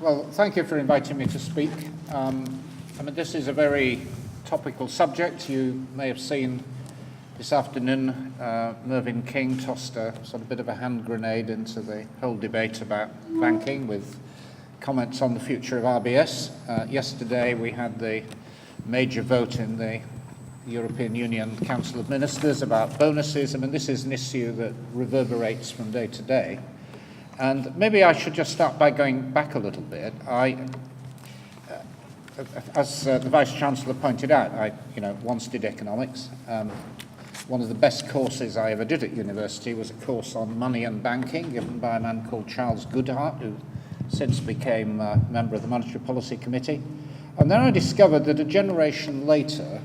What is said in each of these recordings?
Well, thank you for inviting me to speak. I mean, this is a very topical subject. You may have seen this afternoon Mervyn King tossed a sort of bit of a hand grenade into the whole debate about banking with comments on the future of RBS. Yesterday we had the major vote in the European Union Council of Ministers about bonuses. I mean, this is an issue that reverberates from day to day. And maybe I should just start by going back a little bit. As the Vice-Chancellor pointed out, I once did economics. One of the best courses I ever did at university was a course on money and banking given by a man called Charles Goodhart, who since became a member of the Monetary Policy Committee. And then I discovered that a generation later,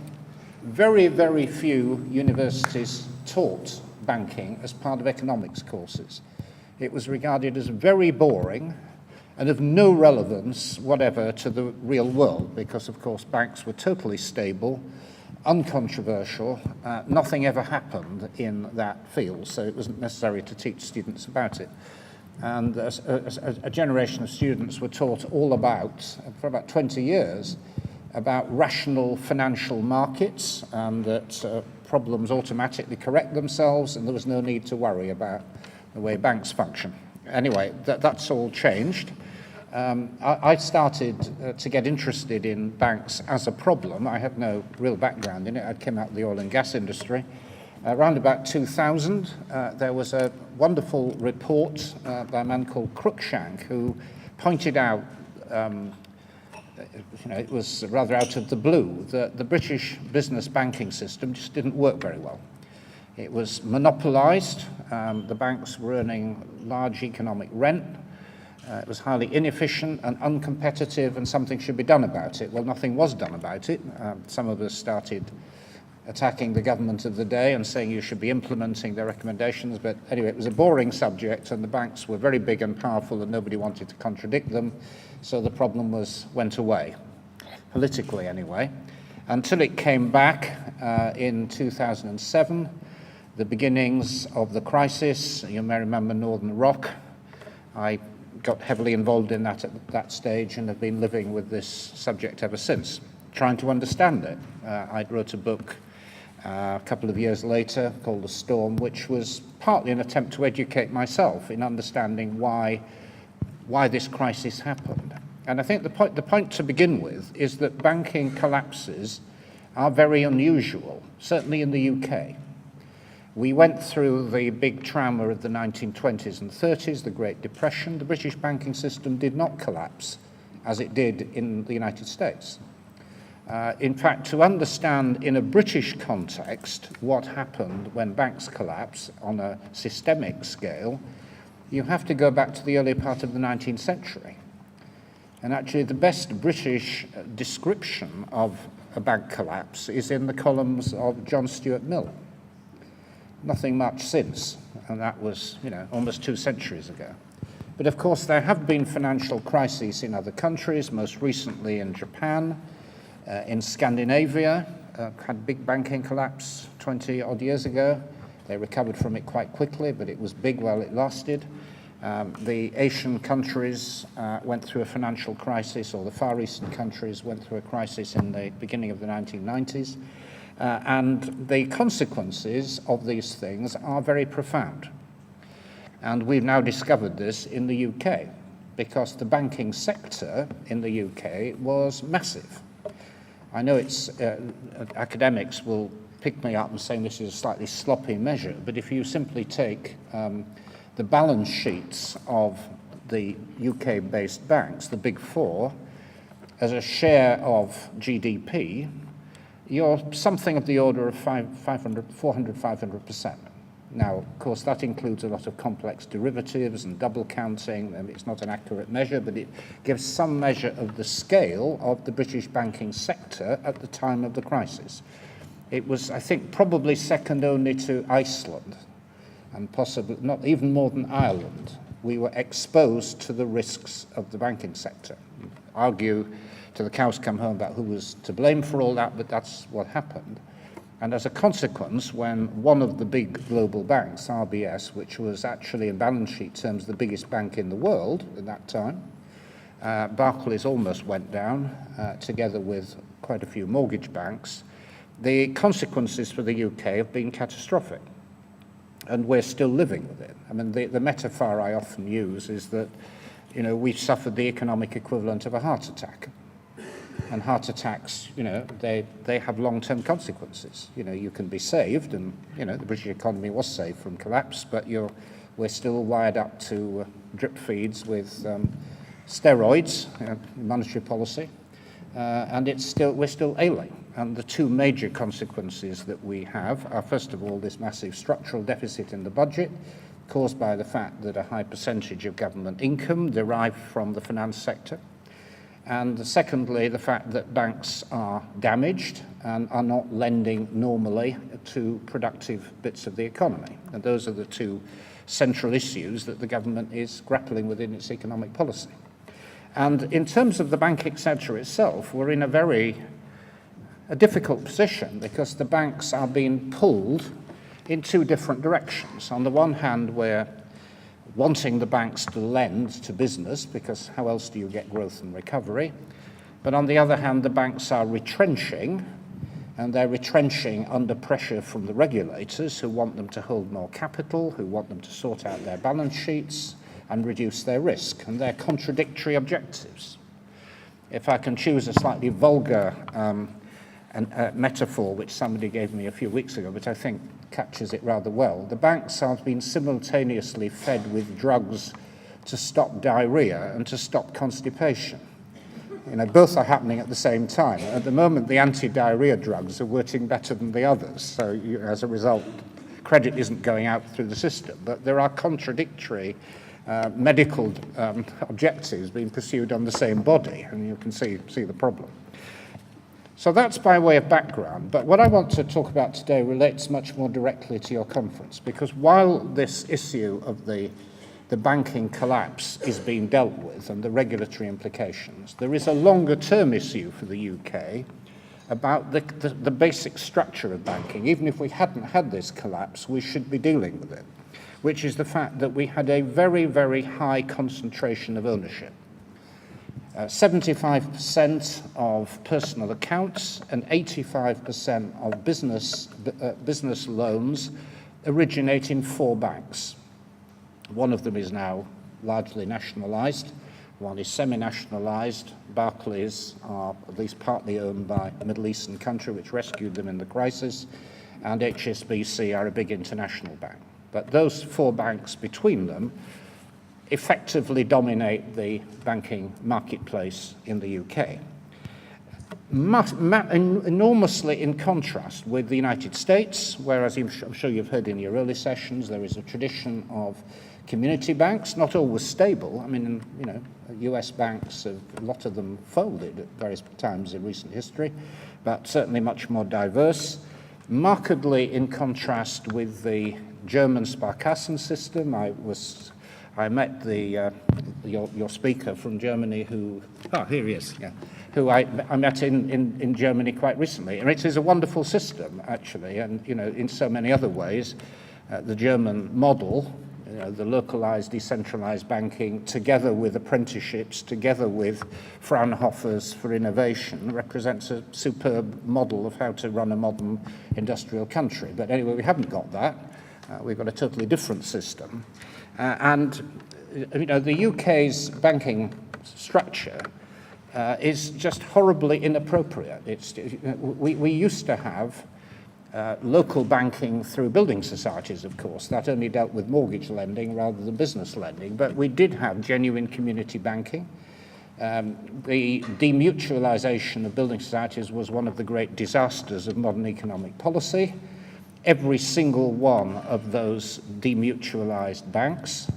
very, very few universities taught banking as part of economics courses. It was regarded as very boring and of no relevance whatever to the real world because, of course, banks were totally stable, uncontroversial, nothing ever happened in that field, so it wasn't necessary to teach students about it. And a generation of students were taught all about, for about 20 years, about rational financial markets and that problems automatically correct themselves and there was no need to worry about the way banks function. Anyway, that's all changed. I started to get interested in banks as a problem. I had no real background in it. I came out of the oil and gas industry. Around about 2000, there was a wonderful report by a man called Cruikshank who pointed out, it was rather out of the blue, that the British business banking system just didn't work very well. It was monopolised. The banks were earning large economic rent. It was highly inefficient and uncompetitive, and something should be done about it. Well, nothing was done about it. Some of us started attacking the government of the day and saying you should be implementing their recommendations. But anyway, it was a boring subject, and the banks were very big and powerful, and nobody wanted to contradict them. So the problem went away, politically anyway, until it came back in 2007. The beginnings of the crisis. You may remember Northern Rock. I got heavily involved in that at that stage and have been living with this subject ever since, trying to understand it. I wrote a book a couple of years later called The Storm, which was partly an attempt to educate myself in understanding why this crisis happened. And I think the point to begin with is that banking collapses are very unusual, certainly in the UK. We went through the big trauma of the 1920s and 30s, the Great Depression. The British banking system did not collapse as it did in the United States. In fact, to understand in a British context what happened when banks collapse on a systemic scale, you have to go back to the early part of the 19th century. And actually the best British description of a bank collapse is in the columns of John Stuart Mill. Nothing much since, and that was, almost 2 centuries ago. But of course, there have been financial crises in other countries, most recently in Japan, in Scandinavia, had big banking collapse 20-odd years ago. They recovered from it quite quickly, but it was big while it lasted. The Asian countries went through a financial crisis, or the Far Eastern countries went through a crisis in the beginning of the 1990s. And the consequences of these things are very profound. And we've now discovered this in the UK, because the banking sector in the UK was massive. I know academics will pick me up and say this is a slightly sloppy measure, but if you simply take the balance sheets of the UK-based banks, the big four, as a share of GDP, you're something of the order of 500%. Now, of course, that includes a lot of complex derivatives and double counting. It's not an accurate measure, but it gives some measure of the scale of the British banking sector at the time of the crisis. It was, I think, probably second only to Iceland, and possibly not even more than Ireland. We were exposed to the risks of the banking sector. Argue till the cows come home about who was to blame for all that, but that's what happened. And as a consequence, when one of the big global banks, RBS, which was actually in balance sheet terms the biggest bank in the world at that time, Barclays almost went down, together with quite a few mortgage banks. The consequences for the UK have been catastrophic, and we're still living with it. I mean, the metaphor I often use is that, we've suffered the economic equivalent of a heart attack. And heart attacks, they have long-term consequences. You can be saved, and, the British economy was saved from collapse, but we're still wired up to drip feeds with steroids, monetary policy, and we're still ailing. And the two major consequences that we have are, first of all, this massive structural deficit in the budget, caused by the fact that a high percentage of government income derived from the finance sector. And secondly, the fact that banks are damaged and are not lending normally to productive bits of the economy. And those are the two central issues that the government is grappling with in its economic policy. And in terms of the banking sector itself, we're in a difficult position because the banks are being pulled in two different directions. On the one hand, we're wanting the banks to lend to business, because how else do you get growth and recovery? But on the other hand, the banks are retrenching, and they're retrenching under pressure from the regulators who want them to hold more capital, who want them to sort out their balance sheets and reduce their risk, and they're contradictory objectives. If I can choose a slightly vulgar metaphor, which somebody gave me a few weeks ago, but I think captures it rather well. The banks have been simultaneously fed with drugs to stop diarrhea and to stop constipation. Both are happening at the same time. At the moment, the anti-diarrhea drugs are working better than the others. So as a result, credit isn't going out through the system. But there are contradictory medical objectives being pursued on the same body, and you can see the problem. So that's by way of background, but what I want to talk about today relates much more directly to your conference, because while this issue of the banking collapse is being dealt with and the regulatory implications, there is a longer-term issue for the UK about the basic structure of banking. Even if we hadn't had this collapse, we should be dealing with it, which is the fact that we had a very, very high concentration of ownership. 75% of personal accounts and 85% of business loans originate in 4 banks. One of them is now largely nationalised. One is semi-nationalised. Barclays are at least partly owned by a Middle Eastern country which rescued them in the crisis, and HSBC are a big international bank. But those 4 banks between them effectively dominate the banking marketplace in the UK. Enormously in contrast with the United States, whereas I'm sure you've heard in your early sessions, there is a tradition of community banks, not always stable. I mean, US banks, a lot of them folded at various times in recent history, but certainly much more diverse. Markedly in contrast with the German Sparkassen system. I met your speaker from Germany here he is, who I met in Germany quite recently. And it is a wonderful system, actually, and, in so many other ways. The German model, the localized, decentralized banking, together with apprenticeships, together with Fraunhofers for innovation, represents a superb model of how to run a modern industrial country. But anyway, we haven't got that. We've got a totally different system. The UK's banking structure is just horribly inappropriate. We used to have local banking through building societies, of course. That only dealt with mortgage lending rather than business lending. But we did have genuine community banking. The de-mutualisation of building societies was one of the great disasters of modern economic policy. Every single one of those demutualised banks,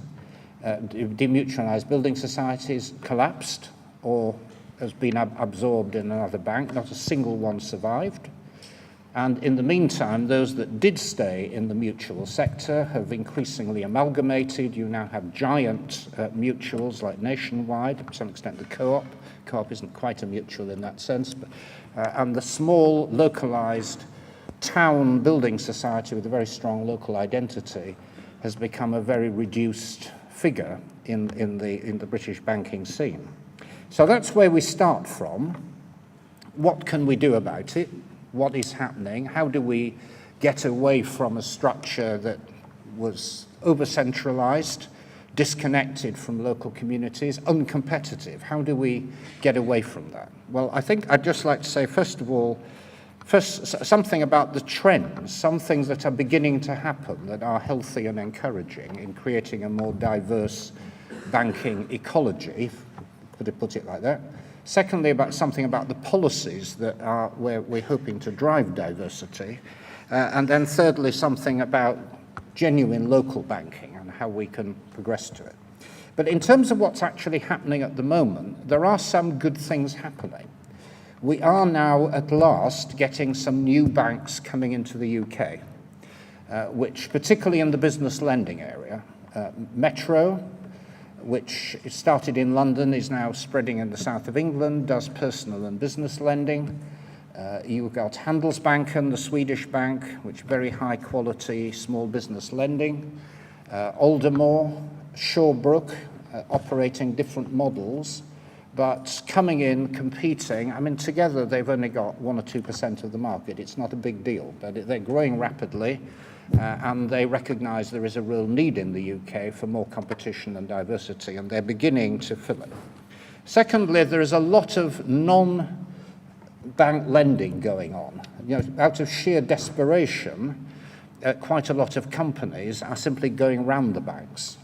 demutualised building societies collapsed or has been absorbed in another bank. Not a single one survived. And in the meantime, those that did stay in the mutual sector have increasingly amalgamated. You now have giant mutuals like Nationwide, to some extent the Co-op. Co-op isn't quite a mutual in that sense, but, and the small, localised town building society with a very strong local identity has become a very reduced figure in the British banking scene. So that's where we start from. What can we do about it? What is happening? How do we get away from a structure that was over-centralized, disconnected from local communities, uncompetitive? How do we get away from that? Well, I think I'd just like to say, first something about the trends, some things that are beginning to happen that are healthy and encouraging in creating a more diverse banking ecology, could I put it like that? Secondly, something about the policies that are where we're hoping to drive diversity. And then thirdly, something about genuine local banking and how we can progress to it. But in terms of what's actually happening at the moment, there are some good things happening. We are now at last getting some new banks coming into the UK, which particularly in the business lending area, Metro, which started in London, is now spreading in the south of England, does personal and business lending. You've got Handelsbanken, the Swedish bank, which very high quality small business lending. Aldermore, Shawbrook, operating different models, but coming in, competing. I mean, together they've only got 1 or 2% of the market. It's not a big deal, but they're growing rapidly. And they recognize there is a real need in the UK for more competition and diversity, and they're beginning to fill it. Secondly, there is a lot of non-bank lending going on. You know, out of sheer desperation, quite a lot of companies are simply going round the banks.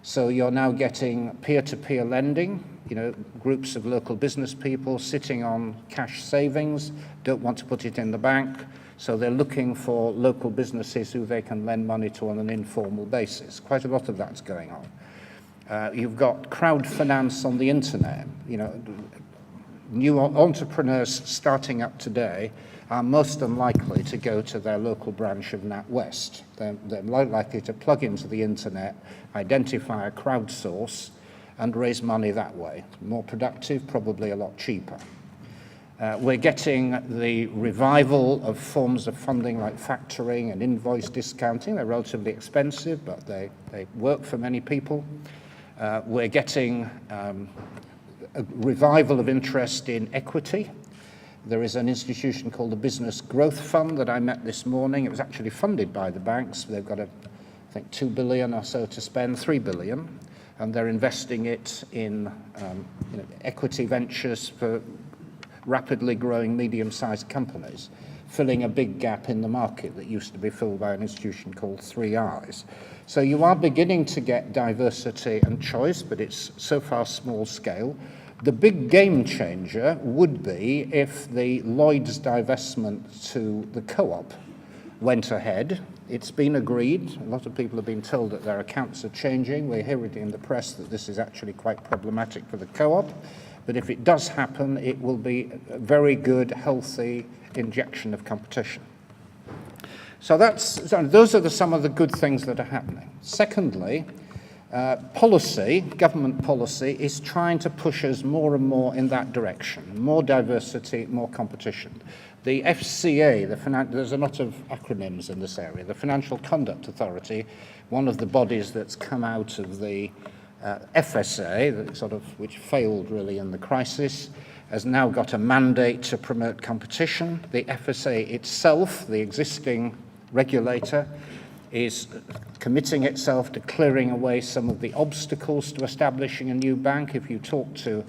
So you're now getting peer-to-peer lending, you know, groups of local business people sitting on cash savings, don't want to put it in the bank, so they're looking for local businesses who they can lend money to on an informal basis. Quite a lot of that's going on. You've got crowd finance on the internet. You know, new entrepreneurs starting up today are most unlikely to go to their local branch of NatWest. They're likely to plug into the internet, identify a crowd source, and raise money that way. More productive, probably a lot cheaper. We're getting the revival of forms of funding like factoring and invoice discounting. They're relatively expensive, but they work for many people. We're getting a revival of interest in equity. There is an institution called the Business Growth Fund that I met this morning. It was actually funded by the banks. They've got, I think, 2 billion or so to spend, 3 billion, and they're investing it in equity ventures for rapidly growing medium-sized companies, filling a big gap in the market that used to be filled by an institution called 3I's. So you are beginning to get diversity and choice, but it's so far small scale. The big game changer would be if the Lloyds divestment to the co-op went ahead. It's been agreed. A lot of people have been told that their accounts are changing. We hear it in the press that this is actually quite problematic for the co-op. But if it does happen, it will be a very good, healthy injection of competition. So those are some of the good things that are happening. Secondly, government policy is trying to push us more and more in that direction. More diversity, more competition. The FCA, there's a lot of acronyms in this area. The Financial Conduct Authority, one of the bodies that's come out of the FSA, which failed really in the crisis, has now got a mandate to promote competition. The FSA itself, the existing regulator, is committing itself to clearing away some of the obstacles to establishing a new bank. If you talk to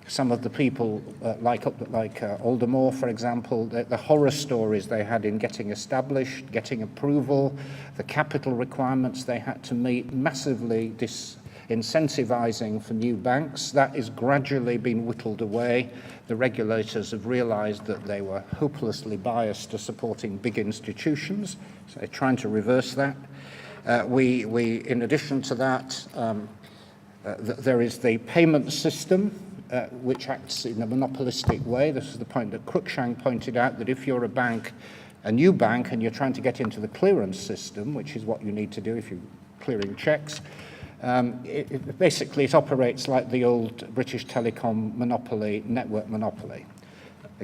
some of the people like Aldermore, for example, the horror stories they had in getting established, getting approval, the capital requirements they had to meet, massively incentivizing for new banks. That is gradually being whittled away. The regulators have realized that they were hopelessly biased to supporting big institutions, so they're trying to reverse that. In addition to that, there is the payment system, which acts in a monopolistic way. This is the point that Cruikshank pointed out, that if you're a new bank, and you're trying to get into the clearance system, which is what you need to do if you're clearing checks, basically it operates like the old British Telecom monopoly, network monopoly.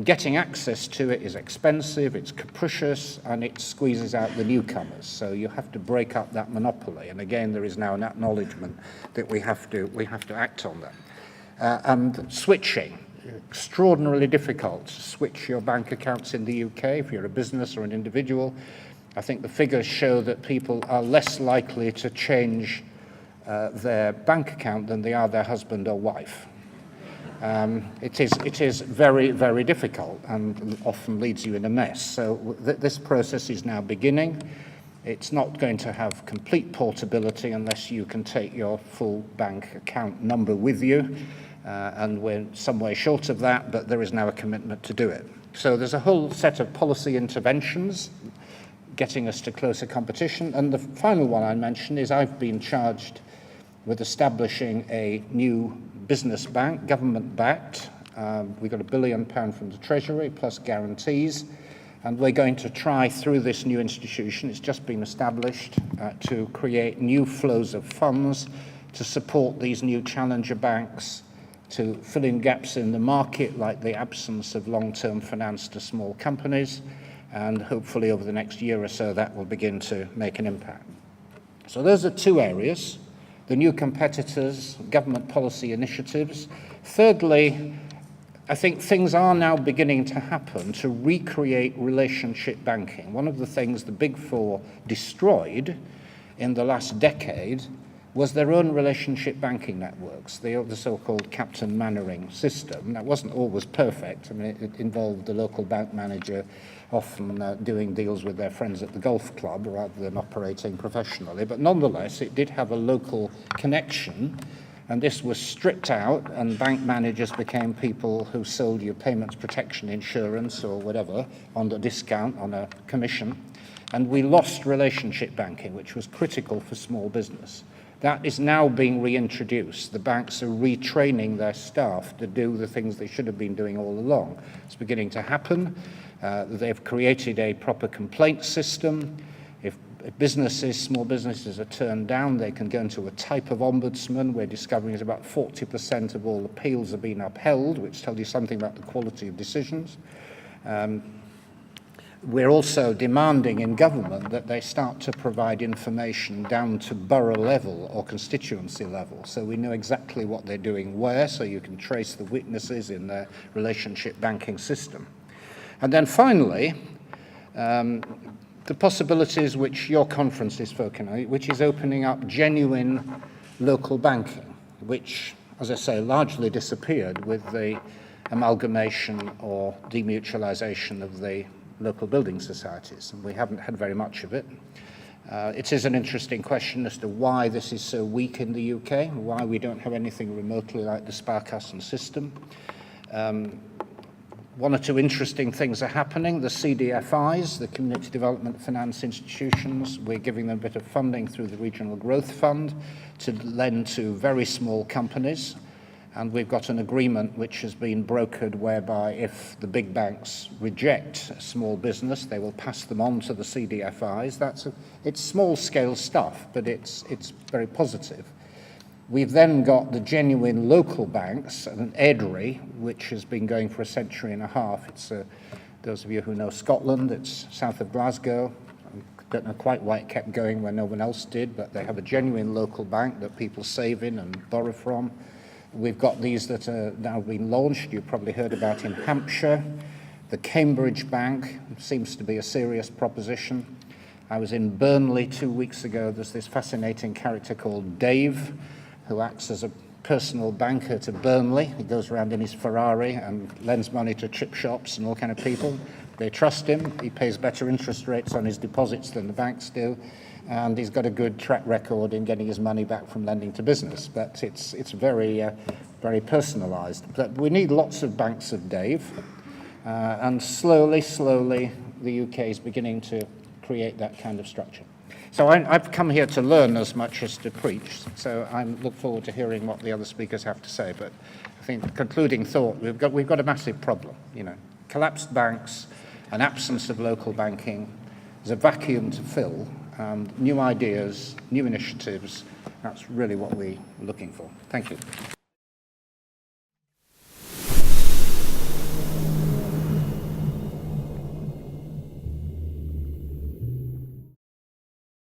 Getting access to it is expensive, it's capricious, and it squeezes out the newcomers. So you have to break up that monopoly. And again, there is now an acknowledgement that we have to act on that. and switching. Extraordinarily difficult to switch your bank accounts in the UK if you're a business or an individual. I think the figures show that people are less likely to change their bank account than they are their husband or wife. It is very, very difficult and often leads you in a mess. So this process is now beginning. It's not going to have complete portability unless you can take your full bank account number with you. And we're some way short of that, but there is now a commitment to do it. So there's a whole set of policy interventions getting us to closer competition. And the final one I mentioned is I've been charged with establishing a new business bank, government-backed. We got £1 billion from the Treasury plus guarantees. And we're going to try through this new institution, it's just been established, to create new flows of funds to support these new challenger banks, to fill in gaps in the market like the absence of long-term finance to small companies, and hopefully over the next year or so that will begin to make an impact. So those are two areas, the new competitors, government policy initiatives. Thirdly, I think things are now beginning to happen to recreate relationship banking. One of the things the Big Four destroyed in the last decade was their own relationship banking networks, the so-called Captain Mannering system. That wasn't always perfect. I mean, it involved the local bank manager often doing deals with their friends at the golf club rather than operating professionally. But nonetheless, it did have a local connection, and this was stripped out, and bank managers became people who sold you payments protection insurance or whatever on the discount, on a commission. And we lost relationship banking, which was critical for small business. That is now being reintroduced. The banks are retraining their staff to do the things they should have been doing all along. It's beginning to happen. They've created a proper complaint system. If businesses, small businesses are turned down, they can go into a type of ombudsman. We're discovering that about 40% of all appeals are being upheld, which tells you something about the quality of decisions. We're also demanding in government that they start to provide information down to borough level or constituency level, so we know exactly what they're doing where, so you can trace the witnesses in their relationship banking system. And then finally, the possibilities which your conference is focusing on, which is opening up genuine local banking, which, as I say, largely disappeared with the amalgamation or demutualisation of the local building societies, and we haven't had very much of it. It is an interesting question as to why this is so weak in the UK, why we don't have anything remotely like the Sparkassen system. One or two interesting things are happening. The CDFIs, the Community Development Finance Institutions, we're giving them a bit of funding through the Regional Growth Fund to lend to very small companies. And we've got an agreement which has been brokered whereby if the big banks reject a small business, they will pass them on to the CDFIs. It's small-scale stuff, but it's very positive. We've then got the genuine local banks, and EDRI, which has been going for a century and a half. It's those of you who know Scotland, it's south of Glasgow. I don't know quite why it kept going when no one else did, but they have a genuine local bank that people save in and borrow from. We've got these that are now being launched. You've probably heard about in Hampshire. The Cambridge Bank seems to be a serious proposition. I was in Burnley 2 weeks ago. There's this fascinating character called Dave, who acts as a personal banker to Burnley. He goes around in his Ferrari and lends money to chip shops and all kind of people. They trust him. He pays better interest rates on his deposits than the banks do. And he's got a good track record in getting his money back from lending to business. But it's very, very personalised. But we need lots of banks of Dave. And slowly, the UK is beginning to create that kind of structure. So I've come here to learn as much as to preach. So I look forward to hearing what the other speakers have to say. But I think the concluding thought, we've got a massive problem. Collapsed banks, an absence of local banking, there's a vacuum to fill. New ideas, new initiatives, that's really what we're looking for. Thank you.